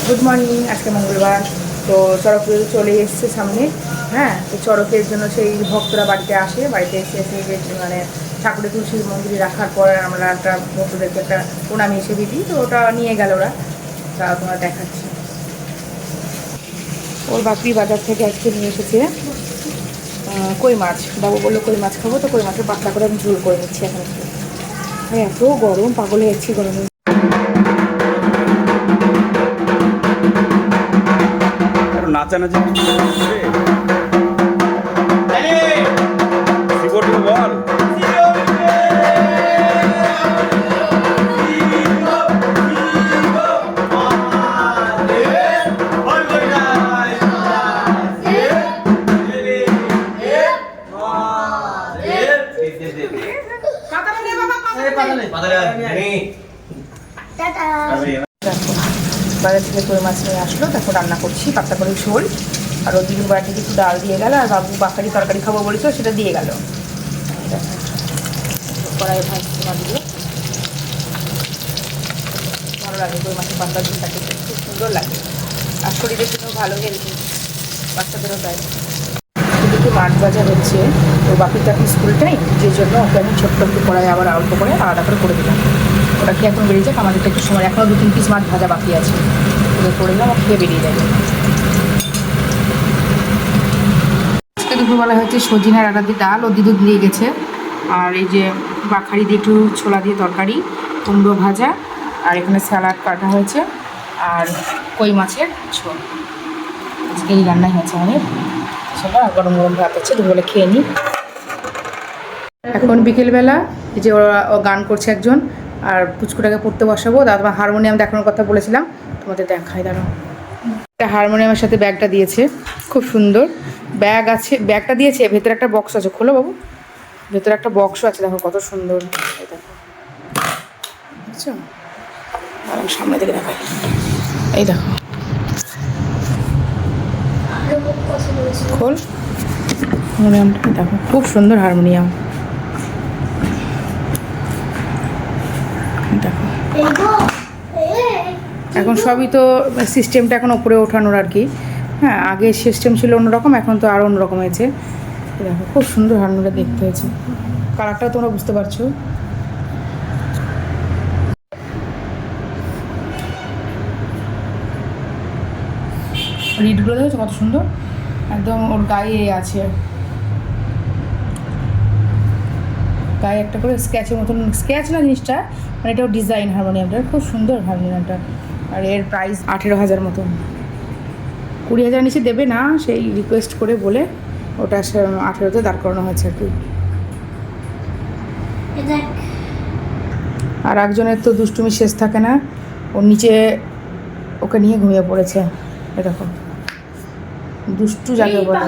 Good morning. আজকে মঙ্গলবার, তো চড়ক পুজো চলে এসছে সামনে। হ্যাঁ, তো চড়কের জন্য সেই ভক্তরা বাড়িতে আসে, বাড়িতে এসে মানে ঠাকুরের তুলসী মন্দিরে রাখার পর আমরা একটা ভক্তদেরকে একটা প্রণামী হিসেবে দিই, তো ওটা নিয়ে গেল ওরা। তা তোমার দেখাচ্ছি, ওর বাপি বাজার থেকে আজকে নিয়ে এসেছে কই মাছ। বাবু বললো কই মাছ খাবো, তো কই মাছের পাতলা করে আমি ঝোল করে নিচ্ছি এখন। এত গরম, পাগল হয়ে যাচ্ছি গরমে। নাচানাচি বল বাজার থেকে কই মাছ নিয়ে আসলো, তারপর রান্না করছি পাতলা করে ঝোল। আর ও দিদির বাড়ি থেকে একটু ডাল দিয়ে গেল, আর বাবু বাকারি তরকারি খাবো বলেছিল, সেটা দিয়ে গেল। কড়াই ভাজছি মাছগুলো, ভালো লাগে কই মাছের পাতলা ঝোলটা খেতে, খুব সুন্দর লাগে। আর শরীরের জন্য ভালো, হেলদি, বাচ্চাদেরও তাই। এদিকে মাছ ভাজা হচ্ছে, তো বাকি তো এখন স্কুল টাইম, যে জন্য ওকে আমি ছোট্ট একটু কড়াই আবার অল্প করে আলাদা করে দিলাম। ওটা খেয়ে এখন বেরিয়ে যাক, আমাদের একটু সময়, এখনও 2-3 পিস মাছ ভাজা বাকি আছে, ওগুলো করে দিলাম, ও খেয়ে বেরিয়ে যাবে। আজকে দুপুরবেলা হচ্ছে সজিনার আটা দিয়ে ডাল, ও দিদু দিয়ে গেছে। আর এই যে বাখারি দিয়ে একটু ছোলা দিয়ে তরকারি, কুমড়ো ভাজা, আর এখানে স্যালাড কাটা হয়েছে, আর কই মাছের ঝোল। আজকে এই রান্নাই হয়েছে আমাদের। চলো, গরম গরম ভাত আছে, দুপুরবেলা খেয়ে নিই। এখন বিকেলবেলা এই যে ও গান করছে একজন, আর পুচকুটাকে পড়তে বসাবো। দাদা হারমোনিয়াম দেখানোর কথা বলেছিলাম, তোমাদের দেখাই। দাঁড়াও, একটা হারমোনিয়ামের সাথে ব্যাগটা দিয়েছে, খুব সুন্দর ব্যাগ আছে। ব্যাগটা দিয়েছে, ভেতরে একটা বক্স আছে, খোলো বাবু। ভেতরে একটা বক্সও আছে, দেখো কত সুন্দর। এই দেখো, বুঝছো? আর সামনে থেকে দেখাই, এই দেখো, খোল হারমোনিয়ামটা, দেখো খুব সুন্দর হারমোনিয়াম। দেখো, এখন সবই তো সিস্টেমটা এখন ওপরে ওঠানোর আর কি। হ্যাঁ, আগে সিস্টেম ছিল অন্যরকম, এখন তো আরও অন্যরকম হয়েছে। দেখো খুব সুন্দর হারমোনিয়ামটা দেখতে হয়েছে, কালারটাও তোমরা বুঝতে পারছো। রিডগুলো দেখেছো কত সুন্দর, একদম ওর গায়ে আছে, গায়ে একটা করে স্ক্যাচের মতন, স্ক্যাচ না জিনিসটা, মানে এটাও ডিজাইন হারমোনিয়ামটার, খুব সুন্দর হারমোনিয়ামটা। আর এর প্রাইস 18,000 মতন। 20,000 নিচে দেবে না, সেই রিকোয়েস্ট করে বলে ওটা 18তে দাঁড় করানো হয়েছে আর কি। আর একজনের তো দুষ্টুমি শেষ থাকে না, ওর নিচে ওকে নিয়ে ঘুমিয়ে পড়েছে। এরকম দুষ্টু যাকে বলে।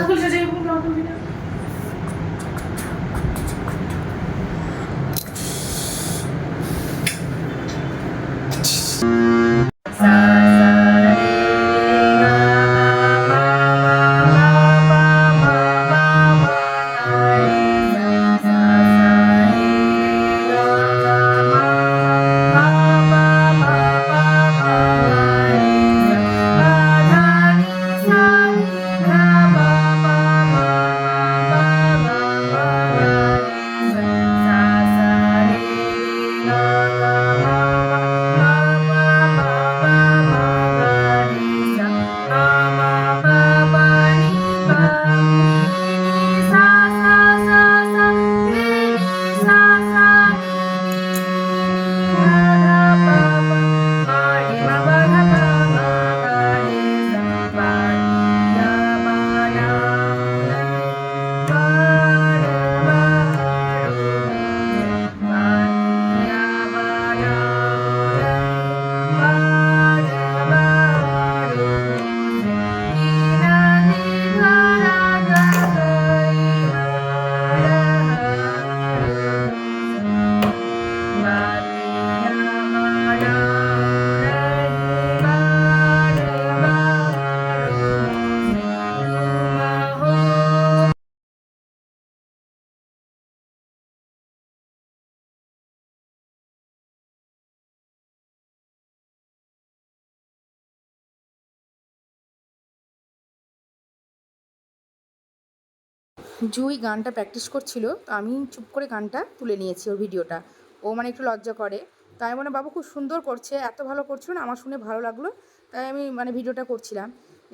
জুই গানটা প্র্যাকটিস করছিল, তো আমি চুপ করে গানটা তুলে নিয়েছি ওর ভিডিওটা। ও মানে একটু লজ্জা করে, তাই মানে বাবু খুব সুন্দর করছে, এত ভালো করছিল না, আমার শুনে ভালো লাগলো, তাই আমি মানে ভিডিওটা করছিলাম।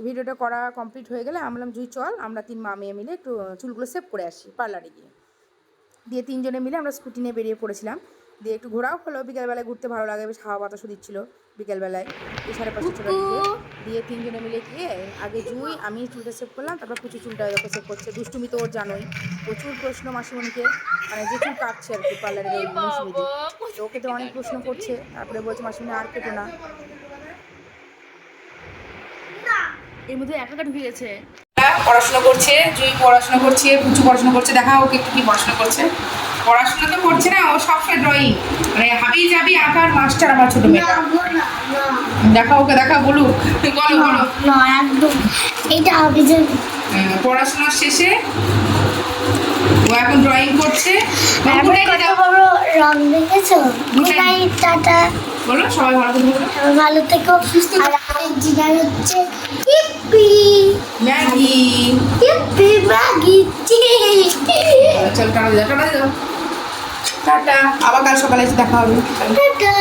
ভিডিওটা করা কমপ্লিট হয়ে গেলে আমি বললাম জুই চল আমরা 3 মা মেয়ে মিলে একটু চুলগুলো সেভ করে আসি পার্লারে গিয়ে। দিয়ে 3 জনে মিলে আমরা স্কুটি নিয়ে বেরিয়ে পড়েছিলাম। দিয়ে একটু ঘোরাও হলো, বিকেলবেলায় ঘুরতে ভালো লাগে, বেশ হাওয়া বাতাসও দিচ্ছিলো বিকেলবেলায়, এই 5:30 ছটার দিকে। দিয়ে 3 জনে মিলে গিয়ে আগে জুই আমি চুলটা সেভ করলাম, তারপর কুচি চুলটা এরকম সেভ করছে। দুষ্টুমি তো ওর জানোই, প্রচুর প্রশ্ন মাসিমণিকে, মানে যে চুল কাটছে আর কি পার্লারের ওই মৌসুমিদি, তো ওকে তো অনেক প্রশ্ন করছে। তারপরে বলছে মাসিমণি আর কেটো না, এর মধ্যে একাটা ঢুকে গেছে। পড়াশোনা করছে, জুই পড়াশোনা করছে, পুচু পড়াশোনা করছে। দেখা ওকে কি পড়াশোনা করছে। পড়াশোনা তো করছে না, ও সবসময় ড্রয়িং, মানে হাবি যাবি আঁকার মাস্টার আমার ছোট মেয়েটা। দেখা ওকে, দেখা বলুক, বলো বলো। না একদম এটা হবে যে পড়াশোনার শেষে ও এখন ড্রয়িং করছে। কত বড় রং দেখেছো? গুড নাইট, টাটা, বলো সবাই ভালো করে বলো। ভালো থেকো। আর আমাদের ডিনার হচ্ছে হিপ্পি ম্যাগি। Hippie Maggi. চল টাটা দাও, টাটা দাও, টাটা। আবার কাল সকালে এসে দেখা হবে। টাটা।